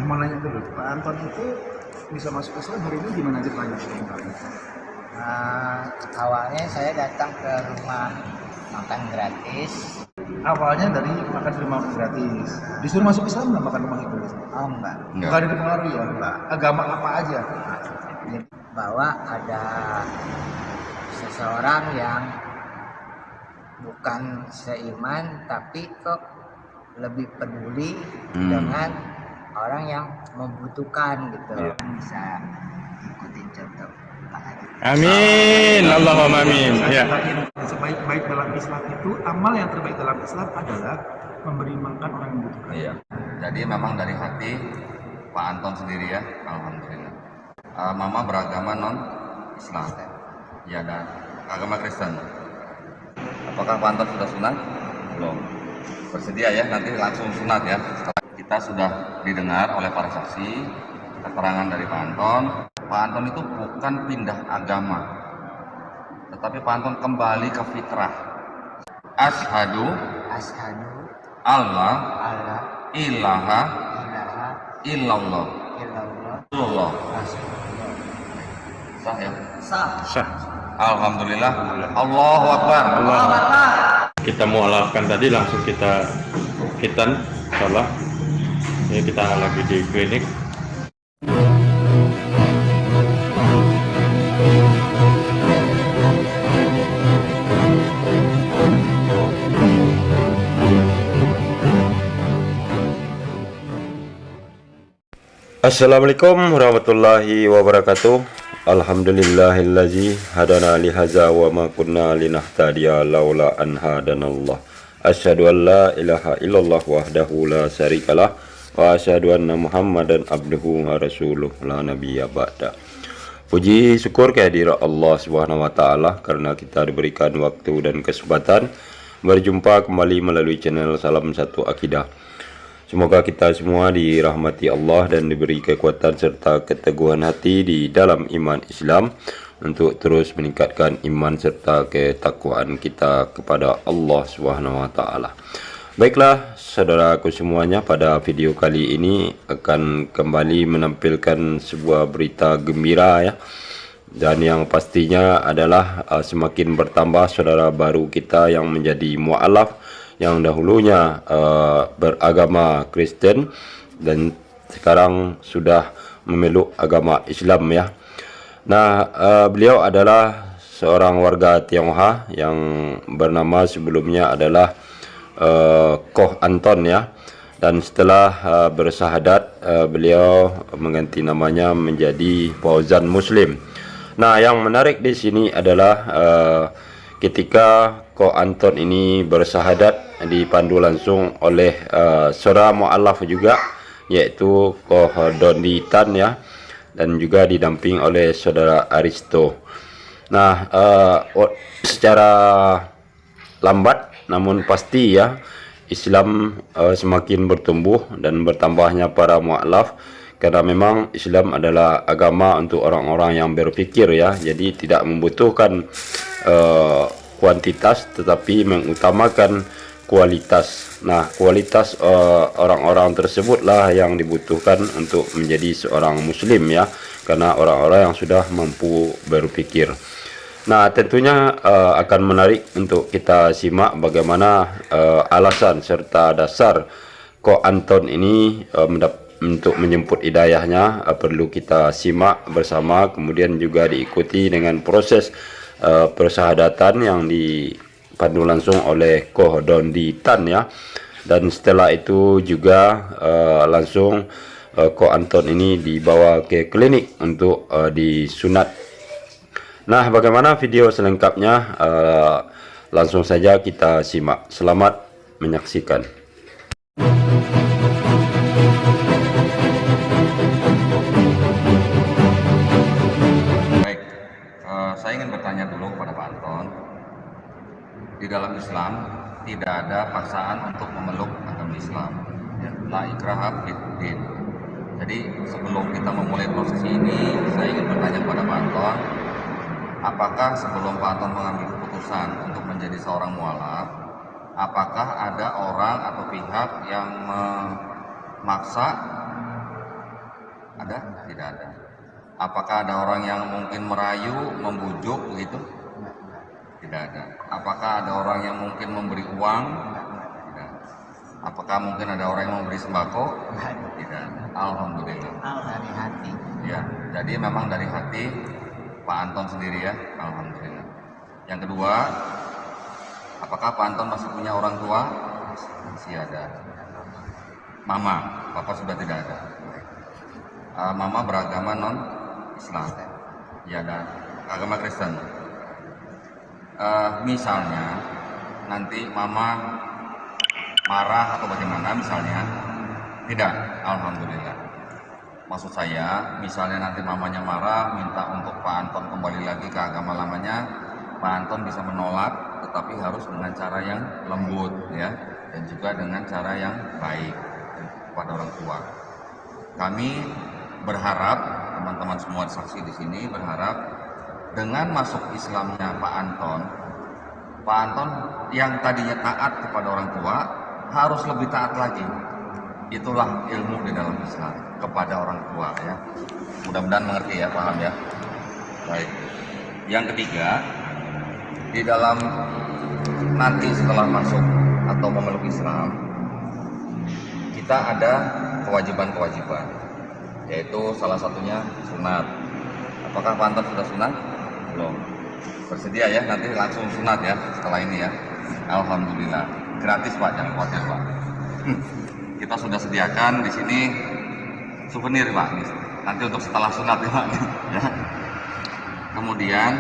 mau nanya dulu, Pak Anton itu bisa masuk Islam hari ini gimana ceritanya? Awalnya saya datang ke rumah makan gratis. Awalnya dari makan di rumah gratis. Disuruh masuk Islam nggak makan rumah itu? Oh enggak, Nggak dipengaruhi ya? Enggak. Agama apa aja? bahwa ada seseorang yang bukan seiman tapi kok lebih peduli dengan orang yang membutuhkan gitu. Bisa ikutin contoh Pak Haji. Amin, Allahumma amin. Ya. Sebaik-baik dalam Islam itu, amal yang terbaik dalam Islam adalah memberi makan orang yang membutuhkan. Iya. Jadi memang dari hati Pak Anton sendiri ya, alhamdulillah. Mama beragama non Islam, ya, dan agama Kristen. Apakah Pak Anton sudah sunat? Belum. Bersedia ya, nanti langsung sunat ya. Kita sudah didengar oleh para saksi keterangan dari Pak Anton. Pak Anton itu bukan pindah agama, tetapi Pak Anton kembali ke fitrah. Asyhadu Allah Allah ilaha ilaha illallah illallah Rasulullah. Rasulullah. Sah ya? Sah. Alhamdulillah. Allahu Akbar. Kita mualafkan tadi langsung kita hitan, insyaallah. Ini kita lagi di klinik. Assalamualaikum warahmatullahi wabarakatuh. Alhamdulillahillazi hadana lihaza wa ma kunna linahtadiya laula an hadanallah. Asyhadu an la ilaha illallah wahdahu la syarikalah wa asyhadu anna Muhammadan abduhu wa rasuluh la nabiyya ba'da. Puji syukur kehadirat Allah Subhanahu wa taala karena kita diberikan waktu dan kesempatan berjumpa kembali melalui channel Salam Satu Akidah. Semoga kita semua dirahmati Allah dan diberi kekuatan serta keteguhan hati di dalam iman Islam untuk terus meningkatkan iman serta ketakwaan kita kepada Allah Subhanahu wa taala. Baiklah, saudaraku semuanya, pada video kali ini akan kembali menampilkan sebuah berita gembira ya. Dan yang pastinya adalah semakin bertambah saudara baru kita yang menjadi mualaf yang dahulunya beragama Kristen dan sekarang sudah memeluk agama Islam ya. Nah, beliau adalah seorang warga Tionghoa yang bernama sebelumnya adalah Koh Anton ya. Dan setelah bersahadat, beliau mengganti namanya menjadi Fauzan Muslim. Nah, yang menarik di sini adalah ketika Koh Anton ini bersahadat dipandu langsung oleh seorang mu'alaf juga, yaitu Koh Dondi Tan ya, dan juga didamping oleh saudara Aristo. Nah, secara lambat namun pasti ya, Islam semakin bertumbuh dan bertambahnya para mu'alaf, karena memang Islam adalah agama untuk orang-orang yang berpikir ya, jadi tidak membutuhkan kuantitas tetapi mengutamakan kualitas. Nah, kualitas orang-orang tersebutlah yang dibutuhkan untuk menjadi seorang muslim ya, karena orang-orang yang sudah mampu berpikir. Nah, tentunya akan menarik untuk kita simak bagaimana alasan serta dasar Koh Anton ini untuk menjemput hidayahnya. Perlu kita simak bersama, kemudian juga diikuti dengan proses persahadatan yang dipandu langsung oleh Koh Dondi Tan ya. Dan setelah itu juga langsung Koh Anton ini dibawa ke klinik untuk disunat. Nah, bagaimana video selengkapnya? Langsung saja kita simak. Selamat menyaksikan. Saya ingin bertanya dulu kepada Pak Anton. Di dalam Islam tidak ada paksaan untuk memeluk agama Islam. La ikraha fid din. Jadi sebelum kita memulai proses ini, saya ingin bertanya kepada Pak Anton, apakah sebelum Pak Anton mengambil keputusan untuk menjadi seorang mualaf, apakah ada orang atau pihak yang memaksa tidak ada. Apakah ada orang yang mungkin merayu, membujuk begitu? Tidak ada. Apakah ada orang yang mungkin memberi uang? Tidak. Apakah mungkin ada orang yang memberi sembako? Tidak ada. Alhamdulillah. Dari hati. Ya, jadi memang dari hati Pak Anton sendiri ya. Alhamdulillah. Yang kedua, apakah Pak Anton masih punya orang tua? Masih ada. Mama, Papa sudah tidak ada. Mama beragama non Islam, ya, dan agama Kristen. Misalnya nanti Mama marah atau bagaimana misalnya, tidak, alhamdulillah. Maksud saya, misalnya nanti mamanya marah, minta untuk Pak Anton kembali lagi ke agama lamanya, Pak Anton bisa menolak, tetapi harus dengan cara yang lembut, ya, dan juga dengan cara yang baik kepada orang tua. Kami berharap, teman-teman semua saksi di sini berharap dengan masuk Islamnya Pak Anton yang tadinya taat kepada orang tua harus lebih taat lagi. Itulah ilmu di dalam Islam kepada orang tua, ya. Mudah-mudahan mengerti ya, paham ya. Baik. Yang ketiga, di dalam nanti setelah masuk atau memeluk Islam, kita ada kewajiban-kewajiban, yaitu salah satunya sunat. Apakah Pak Anton sudah sunat? Belum. Bersedia ya, nanti langsung sunat ya setelah ini ya. Alhamdulillah. Gratis Pak, jangan khawatir Pak. Kita sudah sediakan di sini souvenir Pak. Nanti untuk setelah sunat ya Pak. Ya. Kemudian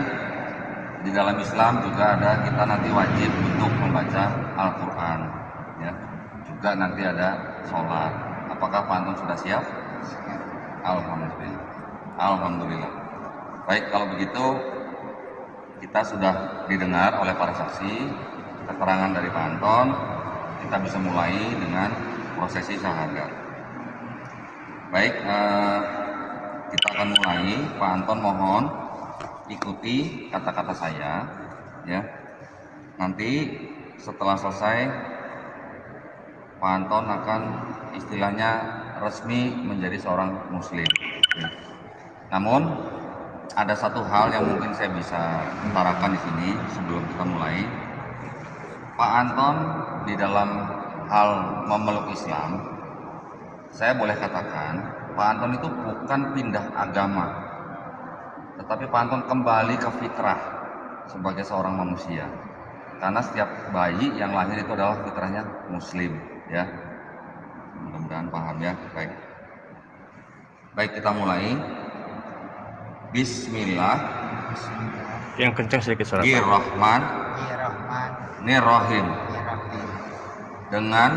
di dalam Islam juga ada, kita nanti wajib untuk membaca Al-Quran, ya. Juga nanti ada sholat. Apakah Pak Anton sudah siap? Alhamdulillah. Alhamdulillah. Baik, kalau begitu kita sudah didengar oleh para saksi keterangan dari Pak Anton. Kita bisa mulai dengan prosesi syahadat. Baik, kita akan mulai. Pak Anton mohon ikuti kata-kata saya, ya. Nanti setelah selesai Pak Anton akan istilahnya resmi menjadi seorang muslim, ya. Namun ada satu hal yang mungkin saya bisa utarakan di sini sebelum kita mulai. Pak Anton di dalam hal memeluk Islam, saya boleh katakan Pak Anton itu bukan pindah agama, tetapi Pak Anton kembali ke fitrah sebagai seorang manusia. Karena setiap bayi yang lahir itu adalah fitrahnya muslim, ya. Mudah-mudahan paham ya. Baik. Baik, kita mulai. Bismillah. Yang kencang sedikit suara. Bismillahirrahmanirrahim. Dengan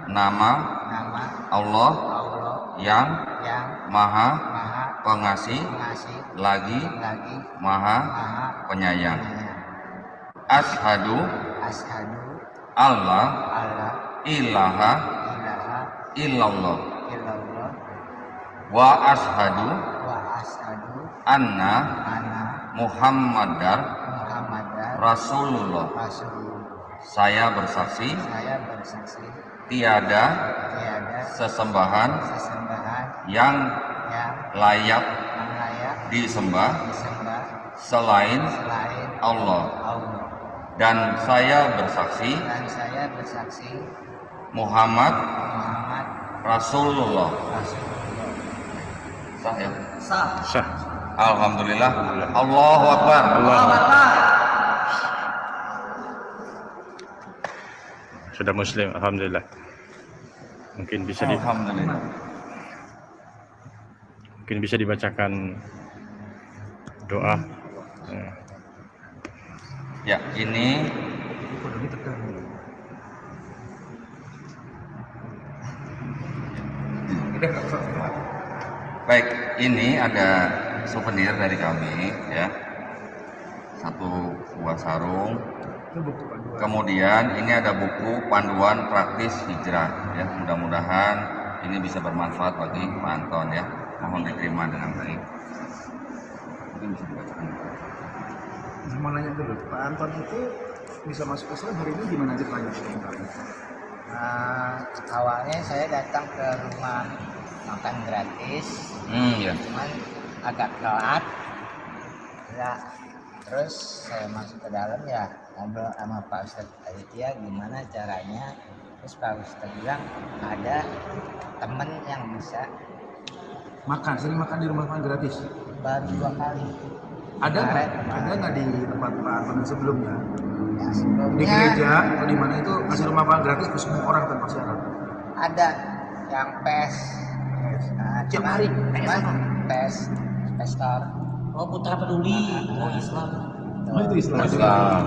nama Allah yang Maha Pengasih lagi Maha Penyayang. Ashadu Allah ilaha illallah wa ashadu anna Muhammadar Rasulullah. Saya bersaksi tiada sesembahan yang layak disembah selain Allah, dan saya bersaksi Muhammad Rasulullah. Sah ya? Sah. Alhamdulillah. Allahu Akbar. Sudah muslim, alhamdulillah. Mungkin bisa Alhamdulillah. mungkin bisa dibacakan doa. Ya, ini baik, ini ada souvenir dari kami, ya. Satu buah sarung. Kemudian ini ada buku panduan praktis hijrah, ya. Mudah-mudahan ini bisa bermanfaat bagi Pak Anton, ya. Mohon diterima dengan baik. Mungkin bisa dibacakan. Mau nanya dulu, Pak Anton itu bisa masuk Islam hari ini gimana ceritanya? Awalnya saya datang ke rumah makan gratis, Ya. cuman agak telat. Ya, terus saya masuk ke dalam ya ngobrol sama Pak Ustadz Aditya gimana caranya. Terus Pak Ustadz bilang ada temen yang bisa Sering makan di rumah makan gratis. baru 2 kali. Ada nggak di tempat Pak Anton yang sebelumnya? Ya, Di sebelumnya gereja atau di mana itu ngasih rumah makan gratis ke semua orang tanpa syarat? ada yang PES. Nah, Tiap cuman- hari, cuman PES Store. Oh, Putra Peduli, oh Islam. Oh itu Islam. Islam.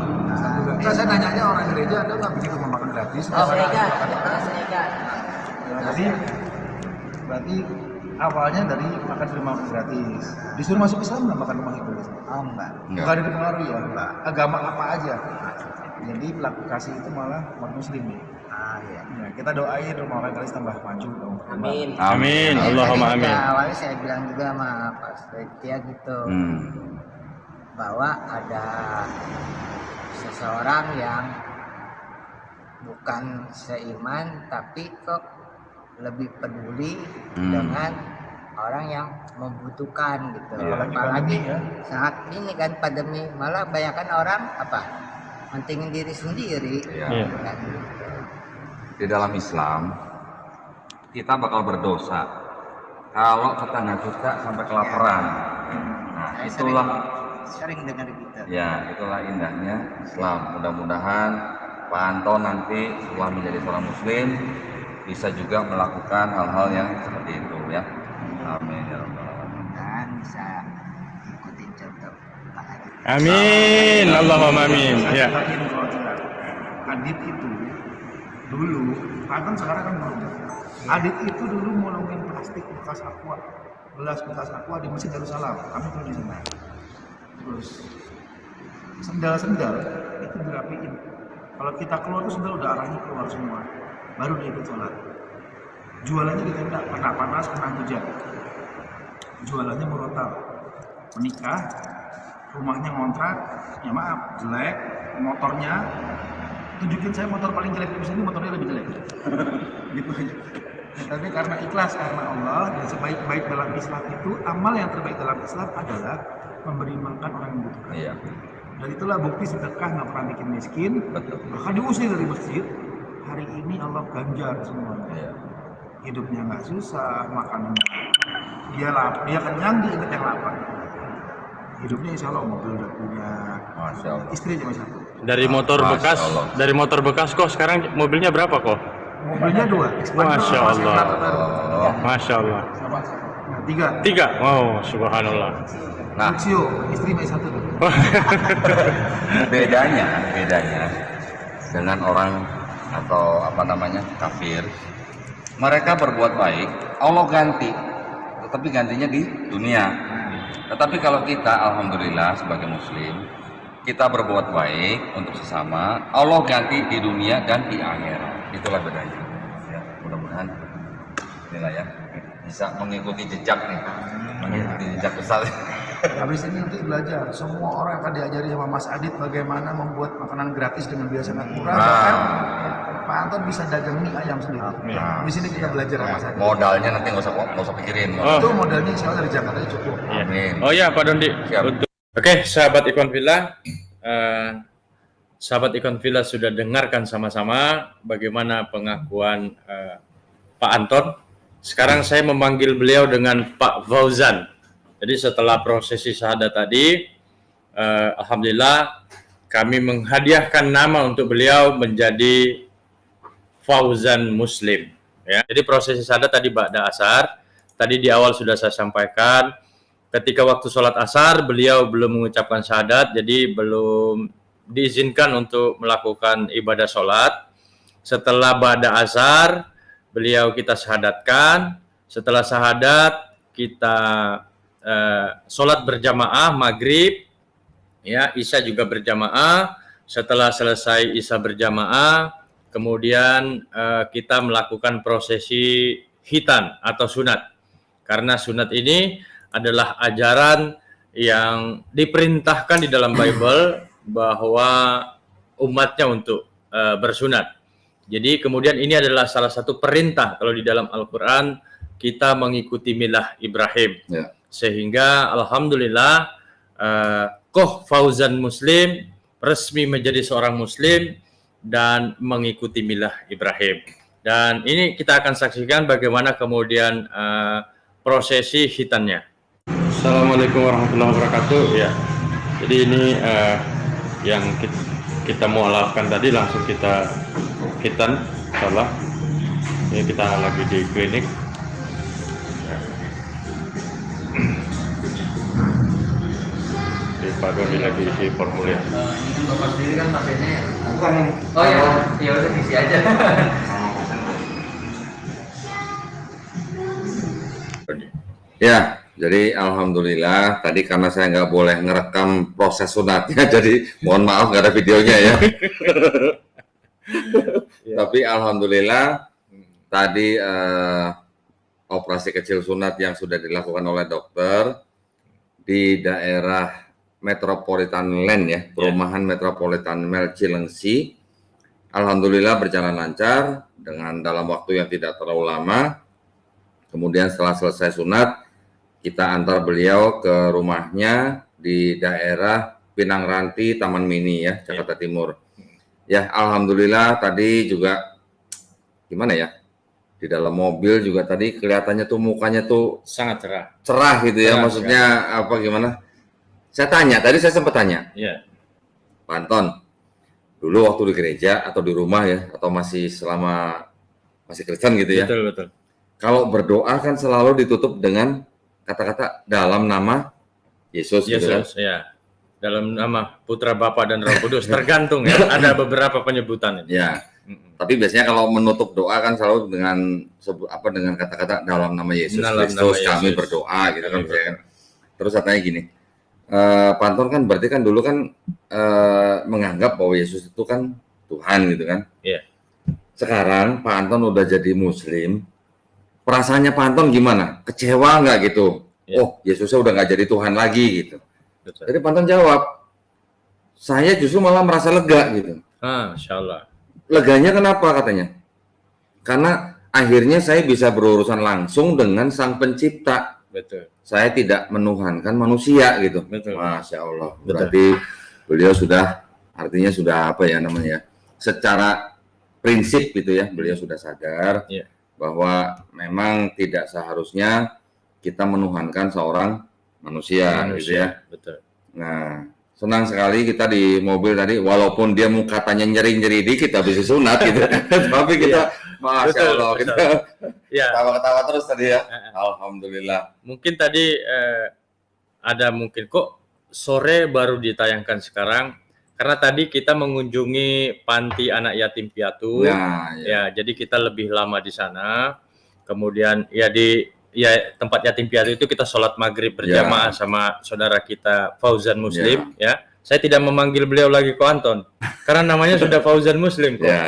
Juga. Nah, saya nanyanya orang gereja ada nggak bikin rumah makan gratis? Oh, Senegal, Senegal. Berarti awalnya dari makan di rumah makan gratis. Disuruh masuk Islam nggak makan rumah makan gratis? Oh enggak. Enggak. Nggak ada dipengaruhi ya? Agama apa aja? Jadi pelaku kasih itu malah umat muslim nih. Iya. Ya, kita doain rumah makan gratis tambah maju dong. Amin. Amin. Tadi Allahumma juga amin. Awalnya saya bilang juga sama Pak Setia gitu bahwa ada seseorang yang bukan seiman tapi kok lebih peduli dengan orang yang membutuhkan gitu. Iya. Apalagi Apalagi pandemi ya. saat ini kan pandemi, malah banyakan orang apa? Mentingin diri sendiri. Iya. Kan? Di dalam Islam kita bakal berdosa kalau tetangga kita sampai kelaparan. Nah, Saya itulah sering dengar gitu. ya, itulah indahnya Islam. Mudah-mudahan Pak Anton nanti setelah menjadi seorang muslim bisa juga melakukan hal-hal yang seperti itu ya. Amin ya rabbal alamin. Dan bisa ikutin contoh Pak Adit. Amin. Allahumma amin. Saya Ya. yakin kalau tidak. Adit itu dulu, Pak Anton sekarang kan baru. Adit itu dulu nolongin plastik bekas aqua, gelas bekas aqua di Masjid Darussalam. Kami tuh di sana. Terus sendal-sendal itu dirapiin. Kalau kita keluar tuh sendal udah arahnya keluar semua. Baru dia ikut sholat. Jualannya di tenda, kena panas, kena hujan. Jualannya murotal. Menikah, rumahnya ngontrak, ya maaf, jelek, motornya tunjukin saya motor paling jelek di sini, motornya lebih jelek. Gitu aja. Ya, tapi karena ikhlas karena Allah dan sebaik-baik dalam Islam itu, amal yang terbaik dalam Islam adalah memberi makan orang yang membutuhkan. Iya, Dan itulah bukti sedekah nggak pernah bikin miskin, betul. bahkan diusir dari masjid. Hari ini Allah ganjar semuanya. Iya. Hidupnya nggak susah, makanan dia kenyang, dia ingat yang lapar. Hidupnya insya Allah mobil udah punya, Masya Allah. istri cuma satu. Dari motor Masya bekas, Allah. dari motor bekas kok sekarang mobilnya berapa kok? Mobilnya 2, Expander Masya sama Allah. Sienna terbaru. Oh. Masya Allah. Nah, 3. 3. Wow, subhanallah. Nah, Luxio, istri masih satu. bedanya dengan orang atau apa namanya kafir, mereka berbuat baik, Allah ganti, tetapi gantinya di dunia. Tetapi kalau kita, alhamdulillah sebagai muslim, kita berbuat baik untuk sesama, Allah ganti di dunia dan di akhirat. Itulah bedanya. Ya, mudah-mudahan inilah ya bisa mengikuti jejak nih, mengikuti jejak besar. Habis ini nanti belajar, semua orang akan diajari sama Mas Adit bagaimana membuat makanan gratis dengan biaya sangat murah. Bahkan Pak Anton bisa dagang mie ayam sendiri. Nah, Di sini kita belajar sama Mas Adit. modalnya nanti nggak usah pikirin. Oh. Itu modalnya insya Allah dari Jakarta aja cukup. Amin. Oh ya, Pak Dondi. Siap. Oke, sahabat Ikon Villa, sahabat Ikon Villa sudah dengarkan sama-sama bagaimana pengakuan Pak Anton. Sekarang saya memanggil beliau dengan Pak Fauzan. Jadi setelah prosesi syahadat tadi, alhamdulillah kami menghadiahkan nama untuk beliau menjadi Fauzan Muslim. Ya. Jadi prosesi syahadat tadi ba'da asar. Tadi di awal sudah saya sampaikan, ketika waktu sholat asar beliau belum mengucapkan syahadat, jadi belum diizinkan untuk melakukan ibadah sholat. Setelah ba'da asar, beliau kita syahadatkan. Setelah syahadat, kita sholat berjamaah maghrib, ya, isya juga berjamaah. Setelah selesai isya berjamaah, kemudian kita melakukan prosesi khitan atau sunat. Karena sunat ini adalah ajaran yang diperintahkan di dalam Bible bahwa umatnya untuk bersunat. Jadi kemudian ini adalah salah satu perintah kalau di dalam Al-Quran kita mengikuti milah Ibrahim. Ya. Sehingga alhamdulillah Koh Fauzan Muslim resmi menjadi seorang Muslim dan mengikuti milah Ibrahim. Dan ini kita akan saksikan bagaimana kemudian prosesi hitannya. Assalamualaikum warahmatullahi wabarakatuh. Ya, jadi ini yang kita mau lakukan tadi langsung kita hitan, insyaallah. Ini kita lagi di klinik. Pak Doni lagi isi formulir. Ini kan Bapak sendiri kan pasiennya ya? Bukan. Oh ya, ya udah isi aja. Ya, jadi alhamdulillah tadi karena saya nggak boleh ngerekam proses sunatnya, jadi mohon maaf nggak ada videonya ya. Tapi alhamdulillah tadi operasi kecil sunat yang sudah dilakukan oleh dokter di daerah Metropolitan Land ya, perumahan Metropolitan Mall Cilengsi. Alhamdulillah berjalan lancar dengan dalam waktu yang tidak terlalu lama. Kemudian setelah selesai sunat, kita antar beliau ke rumahnya di daerah Pinang Ranti, Taman Mini ya, Jakarta Timur. Ya, alhamdulillah tadi juga gimana ya? Di dalam mobil juga tadi kelihatannya tuh mukanya tuh Sangat cerah gitu ya, Cerah, maksudnya apa gimana? Saya tanya, tadi saya sempat tanya, ya. Pak Anton, dulu waktu di gereja atau di rumah ya, atau masih Kristen gitu ya, Betul. kalau berdoa kan selalu ditutup dengan kata-kata dalam nama Yesus gitu kan? Yesus, ya. Dalam nama Putra Bapa dan Roh Kudus, tergantung ya. Ada beberapa penyebutan ini. Ya, tapi biasanya kalau menutup doa kan selalu dengan dengan kata-kata dalam nama Yesus Dalam Kristus nama kami Yesus. berdoa gitu kan. Kami Misalnya kan. Terus katanya gini, Pak Anton kan berarti kan dulu kan menganggap bahwa Yesus itu kan Tuhan gitu kan. Iya. Sekarang Pak Anton udah jadi Muslim, perasaannya Pak Anton gimana? Kecewa nggak gitu? Iya. Oh, Yesusnya udah nggak jadi Tuhan lagi gitu. Betul. Jadi Pak Anton jawab, saya justru malah merasa lega gitu. Insya Allah. Leganya kenapa katanya? Karena akhirnya saya bisa berurusan langsung dengan Sang Pencipta. Betul. Saya tidak menuhankan manusia gitu. Betul. Masya Allah. Betul. Berarti beliau sudah, artinya sudah apa ya namanya? Secara prinsip gitu ya, beliau sudah sadar Iya. bahwa memang tidak seharusnya kita menuhankan seorang manusia gitu ya. Betul. Nah, senang sekali kita di mobil tadi, walaupun dia katanya nyeri-nyeri dikit habis disunat gitu, tapi kita, Masya Betul, Allah, betul. kita Ya, ketawa-ketawa terus tadi ya. Alhamdulillah. mungkin tadi ada mungkin kok sore baru ditayangkan sekarang karena tadi kita mengunjungi panti anak yatim piatu. Nah, ya. Ya, jadi kita lebih lama di sana. Kemudian tempat yatim piatu itu kita sholat maghrib berjamaah sama saudara kita Fauzan Muslim. Ya, saya tidak memanggil beliau lagi Ko Anton karena namanya sudah Fauzan Muslim. Ko. Ya.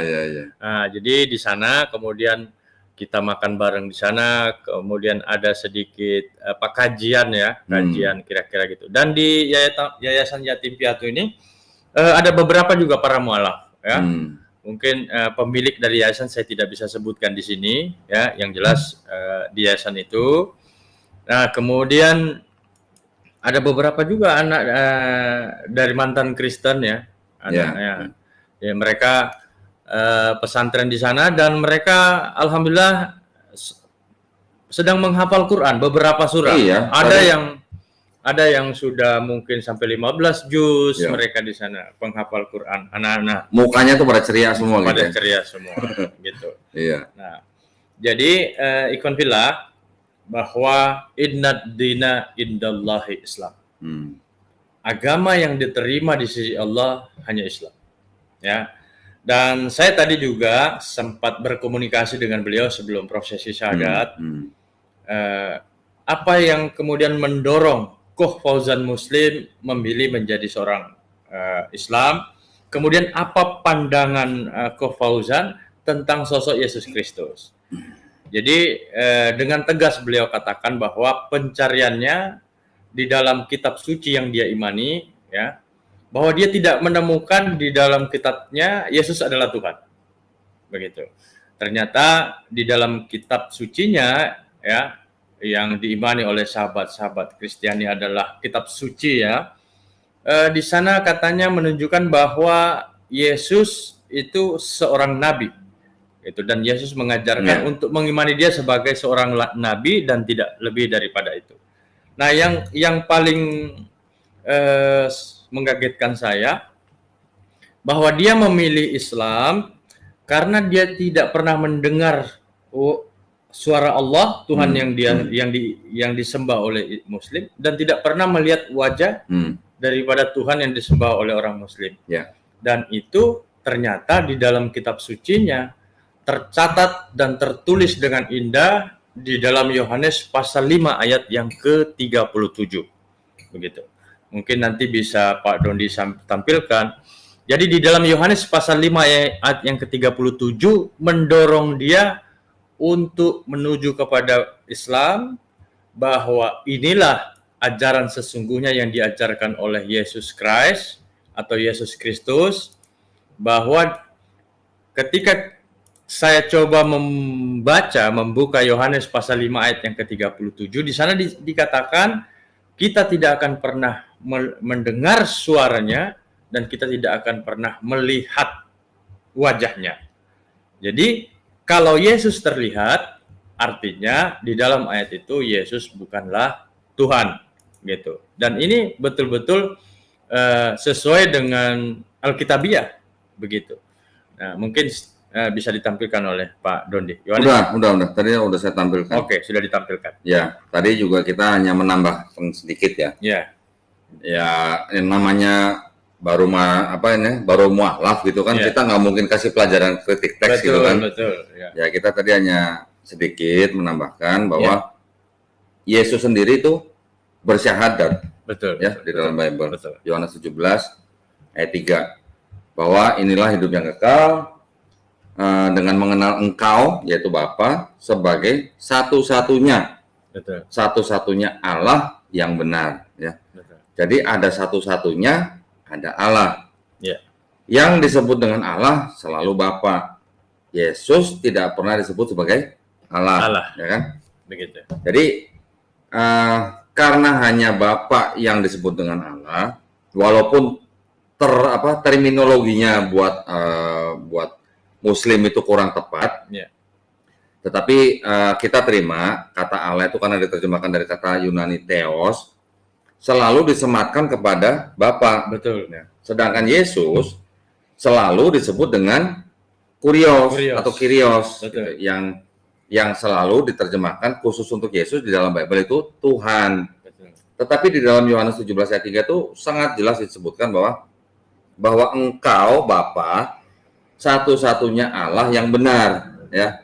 Nah, jadi di sana kemudian kita makan bareng di sana, kemudian ada sedikit kajian ya, kajian kira-kira gitu. Dan di Yayasan Yatim Piatu ini ada beberapa juga para mualaf ya. Mungkin pemilik dari yayasan saya tidak bisa sebutkan di sini ya, yang jelas di yayasan itu. Nah, kemudian ada beberapa juga anak dari mantan Kristen ya, ya mereka pesantren di sana dan mereka alhamdulillah sedang menghafal Quran beberapa surah. Iya, Ada yang sudah mungkin sampai 15 juz Iya. mereka di sana penghafal Quran anak-anak Mukanya tuh pada ceria semua gitu. pada ya? ceria semua gitu. Iya. Nah, jadi ikon fillah bahwa innad dina indallahi Islam. Agama yang diterima di sisi Allah hanya Islam. Ya. Dan saya tadi juga sempat berkomunikasi dengan beliau sebelum prosesi syahadat. Apa yang kemudian mendorong Koh Fauzan Muslim memilih menjadi seorang Islam? Kemudian apa pandangan Koh Fauzan tentang sosok Yesus Kristus? Jadi dengan tegas beliau katakan bahwa pencariannya di dalam kitab suci yang dia imani, ya, bahwa dia tidak menemukan di dalam kitabnya Yesus adalah Tuhan. Begitu. Ternyata di dalam kitab sucinya ya yang diimani oleh sahabat-sahabat Kristiani adalah kitab suci ya. Di sana katanya menunjukkan bahwa Yesus itu seorang nabi. Itu dan Yesus mengajarkan untuk mengimani dia sebagai seorang nabi dan tidak lebih daripada itu. Nah, yang paling mengagetkan saya bahwa dia memilih Islam karena dia tidak pernah mendengar suara Allah Tuhan yang disembah oleh Muslim dan tidak pernah melihat wajah daripada Tuhan yang disembah oleh orang Muslim. Dan itu ternyata di dalam kitab sucinya tercatat dan tertulis dengan indah di dalam Yohanes pasal 5 ayat yang ke-37. Begitu. Mungkin nanti bisa Pak Dondi tampilkan. Jadi di dalam Yohanes pasal 5 ayat yang ke-37 mendorong dia untuk menuju kepada Islam, bahwa inilah ajaran sesungguhnya yang diajarkan oleh Yesus Christ atau Yesus Kristus, bahwa ketika saya coba membuka Yohanes pasal 5 ayat yang ke-37, di sana dikatakan kita tidak akan pernah mendengar suaranya dan kita tidak akan pernah melihat wajahnya. Jadi kalau Yesus terlihat, artinya di dalam ayat itu Yesus bukanlah Tuhan, gitu. Dan ini betul-betul sesuai dengan Alkitabiah, begitu. Nah, mungkin bisa ditampilkan oleh Pak Dondi. Udah. Tadi udah saya tampilkan. Oke, sudah ditampilkan. Ya, tadi juga kita hanya menambah sedikit ya. Ya. Ya, yang namanya baru mualaf gitu kan, kita nggak mungkin kasih pelajaran kritik teks gitu kan. Betul. Ya, kita tadi hanya sedikit menambahkan bahwa Yesus sendiri itu bersyahadat. Di dalam Bible. Yohanes 17 ayat 3 bahwa inilah hidup yang kekal, dengan mengenal Engkau yaitu Bapa sebagai satu-satunya Allah yang benar ya. Jadi ada satu-satunya, ada Allah. Yang disebut dengan Allah selalu Bapa. Yesus tidak pernah disebut sebagai Allah. Ya kan? Begitu. Jadi karena hanya Bapa yang disebut dengan Allah, walaupun terminologinya buat Muslim itu kurang tepat, tetapi kita terima kata Allah itu karena diterjemahkan dari kata Yunani Theos, selalu disematkan kepada Bapa. Betul. Sedangkan Yesus selalu disebut dengan Kurios atau Kyrios, yang selalu diterjemahkan khusus untuk Yesus di dalam Bible itu Tuhan. Tetapi di dalam Yohanes 17 ayat 3 itu sangat jelas disebutkan bahwa Engkau Bapa satu-satunya Allah yang benar ya.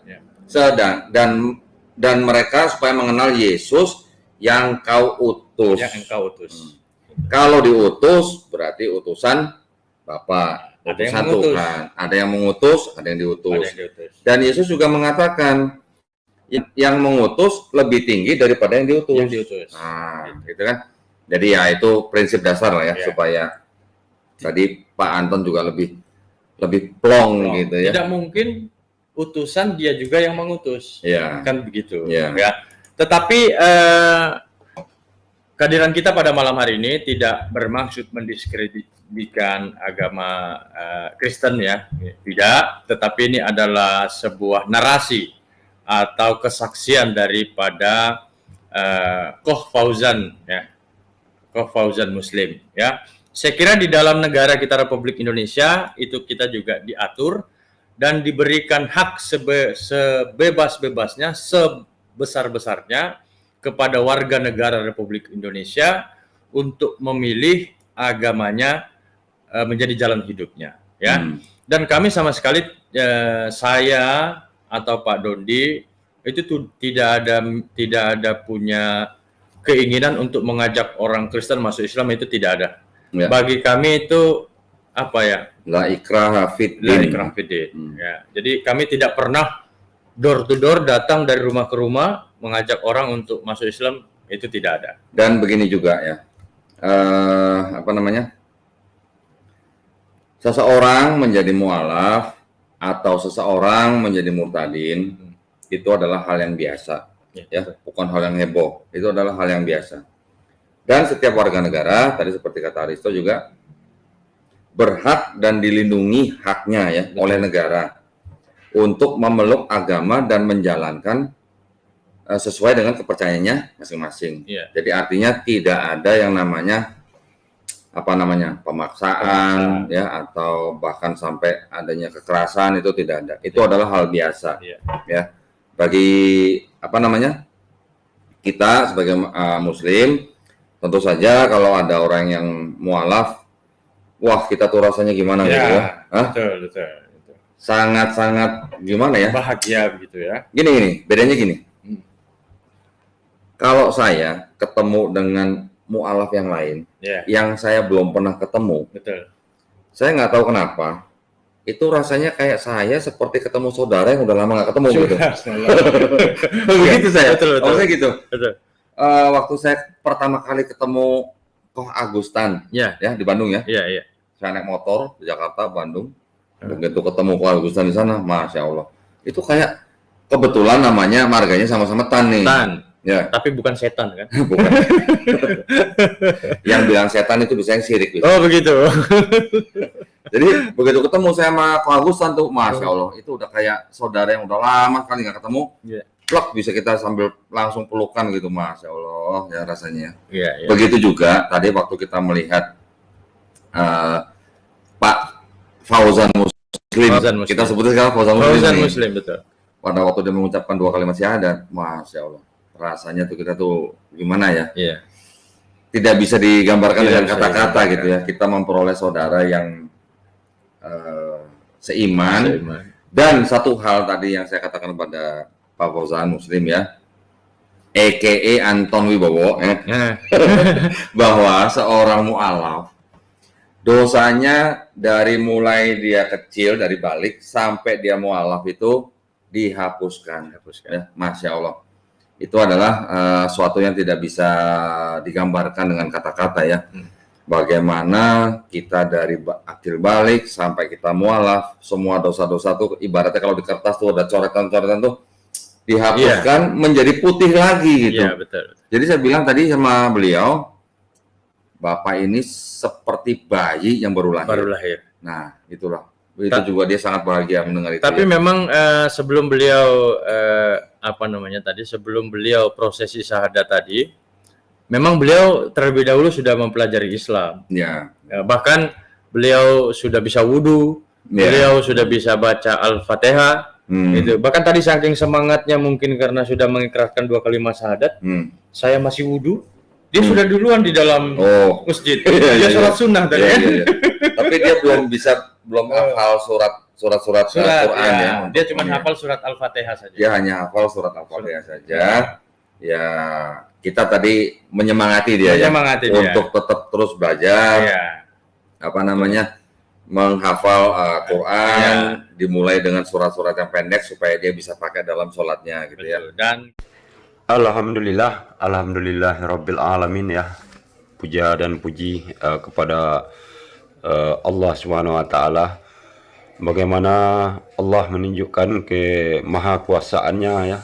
Dan mereka supaya mengenal Yesus yang Kau utus. Kalau diutus berarti utusan Bapa, utusan Tuhan. Ada yang mengutus, ada yang diutus. Dan Yesus juga mengatakan yang mengutus lebih tinggi daripada yang diutus. Nah, gitu kan. Jadi ya itu prinsip dasar lah ya, supaya tadi Pak Anton juga lebih plong gitu ya. Tidak mungkin utusan dia juga yang mengutus. Kan begitu. Ya. Tetapi kehadiran kita pada malam hari ini tidak bermaksud mendiskreditkan agama Kristen ya. Tidak, tetapi ini adalah sebuah narasi atau kesaksian daripada Koh Fauzan ya. Koh Fauzan Muslim ya. Saya kira di dalam negara kita Republik Indonesia itu kita juga diatur dan diberikan hak sebebas-bebasnya, sebesar-besarnya kepada warga negara Republik Indonesia untuk memilih agamanya menjadi jalan hidupnya ya. Dan kami sama sekali saya atau Pak Dondi itu tidak ada punya keinginan untuk mengajak orang Kristen masuk Islam, itu tidak ada. Bagi kami itu apa ya? La ikraha fiddin. Ya. Jadi kami tidak pernah door to door datang dari rumah ke rumah mengajak orang untuk masuk Islam, itu tidak ada. Dan begini juga ya. Seseorang menjadi mualaf atau seseorang menjadi murtadin itu adalah hal yang biasa. ya, bukan hal yang heboh. Itu adalah hal yang biasa. Dan setiap warga negara, tadi seperti kata Aristo juga, berhak dan dilindungi haknya ya oleh negara untuk memeluk agama dan menjalankan sesuai dengan kepercayaannya masing-masing. Iya. Jadi artinya tidak ada yang namanya pemaksaan ya, atau bahkan sampai adanya kekerasan, itu tidak ada. Itu adalah hal biasa ya bagi kita sebagai Muslim. Tentu saja kalau ada orang yang mualaf, wah kita tuh rasanya gimana gitu ya. Betul. Sangat-sangat gimana ya? Bahagia begitu ya. Gini, bedanya gini. Kalau saya ketemu dengan mualaf yang lain, yang saya belum pernah ketemu, Betul. saya nggak tahu kenapa, itu rasanya kayak saya seperti ketemu saudara yang udah lama nggak ketemu gitu. Begitu saya. Betul. Maksudnya gitu. Betul. Waktu saya pertama kali ketemu Koh Agustan, ya di Bandung ya. Iya. Saya naik motor di Jakarta, Bandung. Begitu ketemu Koh Agustan di sana, masya Allah, itu kayak kebetulan namanya marganya sama-sama Tan nih. Tan. Ya. Tapi bukan setan kan? Bukan. Yang bilang setan itu bisa yang syirik gitu. Oh begitu. Jadi begitu ketemu saya sama Koh Agustan tuh, masya Allah, itu udah kayak saudara yang udah lama kali nggak ketemu. Plok, bisa kita sambil langsung pelukan gitu, masya Allah ya rasanya. Iya. Begitu juga tadi waktu kita melihat Pak Fauzan Muslim. Kita sebutnya sekarang Fauzan Muslim, betul. Pada waktu dia mengucapkan 2 kalimat syahadat, masya Allah, rasanya tuh kita tuh gimana ya? Iya. Tidak bisa digambarkan dengan kata-kata gitu ya. Kita memperoleh saudara yang seiman. Dan satu hal tadi yang saya katakan pada Pak Fauzan Muslim ya, a.k.a. Anton Wibowo, bahwa seorang mu'alaf dosanya dari mulai dia kecil, dari balik sampai dia mu'alaf itu dihapuskan. Ya, masya Allah. Itu adalah suatu yang tidak bisa digambarkan dengan kata-kata ya. Bagaimana kita dari akil balik sampai kita mu'alaf, semua dosa-dosa tuh ibaratnya kalau di kertas tuh ada coretan-coretan tuh dihapuskan menjadi putih lagi gitu. Iya, betul. Jadi saya bilang tadi sama beliau, Bapak ini seperti bayi yang baru lahir. Nah, itulah. Itu juga dia sangat bahagia mendengar itu. Tapi memang sebelum beliau sebelum beliau prosesi syahadat tadi, memang beliau terlebih dahulu sudah mempelajari Islam. Ya. Bahkan beliau sudah bisa wudu, beliau sudah bisa baca Al-Fatihah. Gitu. Bahkan tadi saking semangatnya mungkin karena sudah mengikrarkan 2 kalimat syahadat, saya masih wudu, dia sudah duluan di dalam masjid. Dia sholat sunnah tadi kan. Tapi dia belum hafal surat Quran ya. Dia cuma hafal surat Al-Fatihah saja. Dia hanya hafal surat Al-Fatihah saja. Ya, kita tadi menyemangati dia untuk tetap terus belajar. Menghafal Quran, dimulai dengan surat-surat yang pendek supaya dia bisa pakai dalam sholatnya gitu. Betul. Ya. Dan Alhamdulillahirabbil alamin ya. Puja dan puji kepada Allah Subhanahu wa taala. Bagaimana Allah menunjukkan kemahakuasaannya ya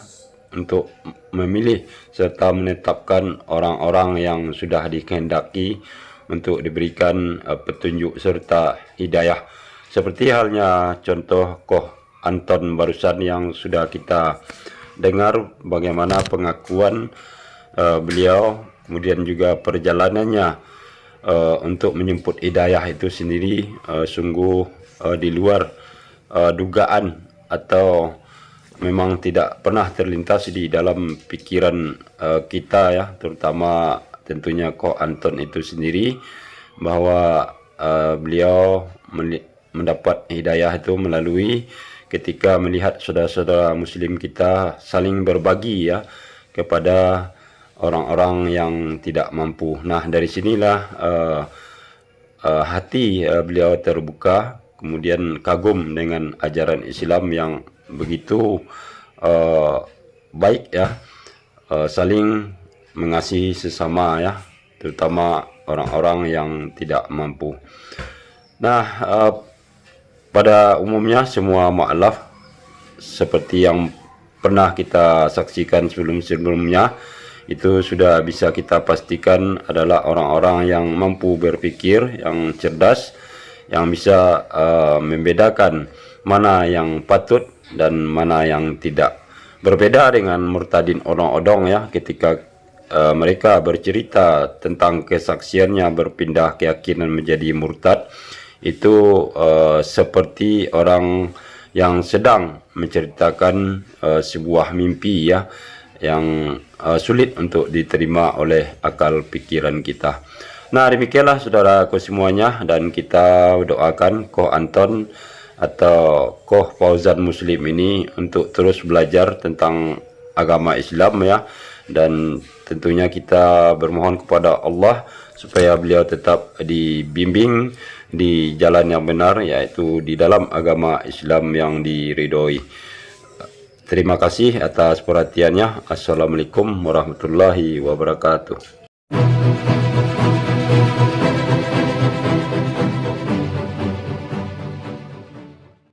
untuk memilih serta menetapkan orang-orang yang sudah dikehendaki untuk diberikan petunjuk serta hidayah. Seperti halnya contoh Koh Anton barusan yang sudah kita dengar bagaimana pengakuan beliau, kemudian juga perjalanannya untuk menjemput hidayah itu sendiri sungguh di luar dugaan atau memang tidak pernah terlintas di dalam pikiran kita ya, terutama tentunya Koh Anton itu sendiri, bahwa beliau mendapat hidayah itu melalui ketika melihat saudara-saudara muslim kita saling berbagi ya kepada orang-orang yang tidak mampu. Nah, dari sinilah hati beliau terbuka, kemudian kagum dengan ajaran Islam yang begitu baik ya, saling mengasihi sesama ya, terutama orang-orang yang tidak mampu. Nah, pada umumnya semua mu'alaf seperti yang pernah kita saksikan sebelum-sebelumnya, itu sudah bisa kita pastikan adalah orang-orang yang mampu berpikir, yang cerdas, yang bisa membedakan mana yang patut dan mana yang tidak. Berbeda dengan murtadin odong-odong ya, ketika mereka bercerita tentang kesaksiannya berpindah keyakinan menjadi murtad, itu seperti orang yang sedang menceritakan sebuah mimpi ya, yang sulit untuk diterima oleh akal pikiran kita. Nah, demikianlah saudaraku semuanya, dan kita doakan Koh Anton atau Koh Fauzan Muslim ini untuk terus belajar tentang agama Islam ya, dan tentunya kita bermohon kepada Allah supaya beliau tetap dibimbing di jalan yang benar, yaitu di dalam agama Islam yang diridhoi. Terima kasih atas perhatiannya. Assalamualaikum warahmatullahi wabarakatuh.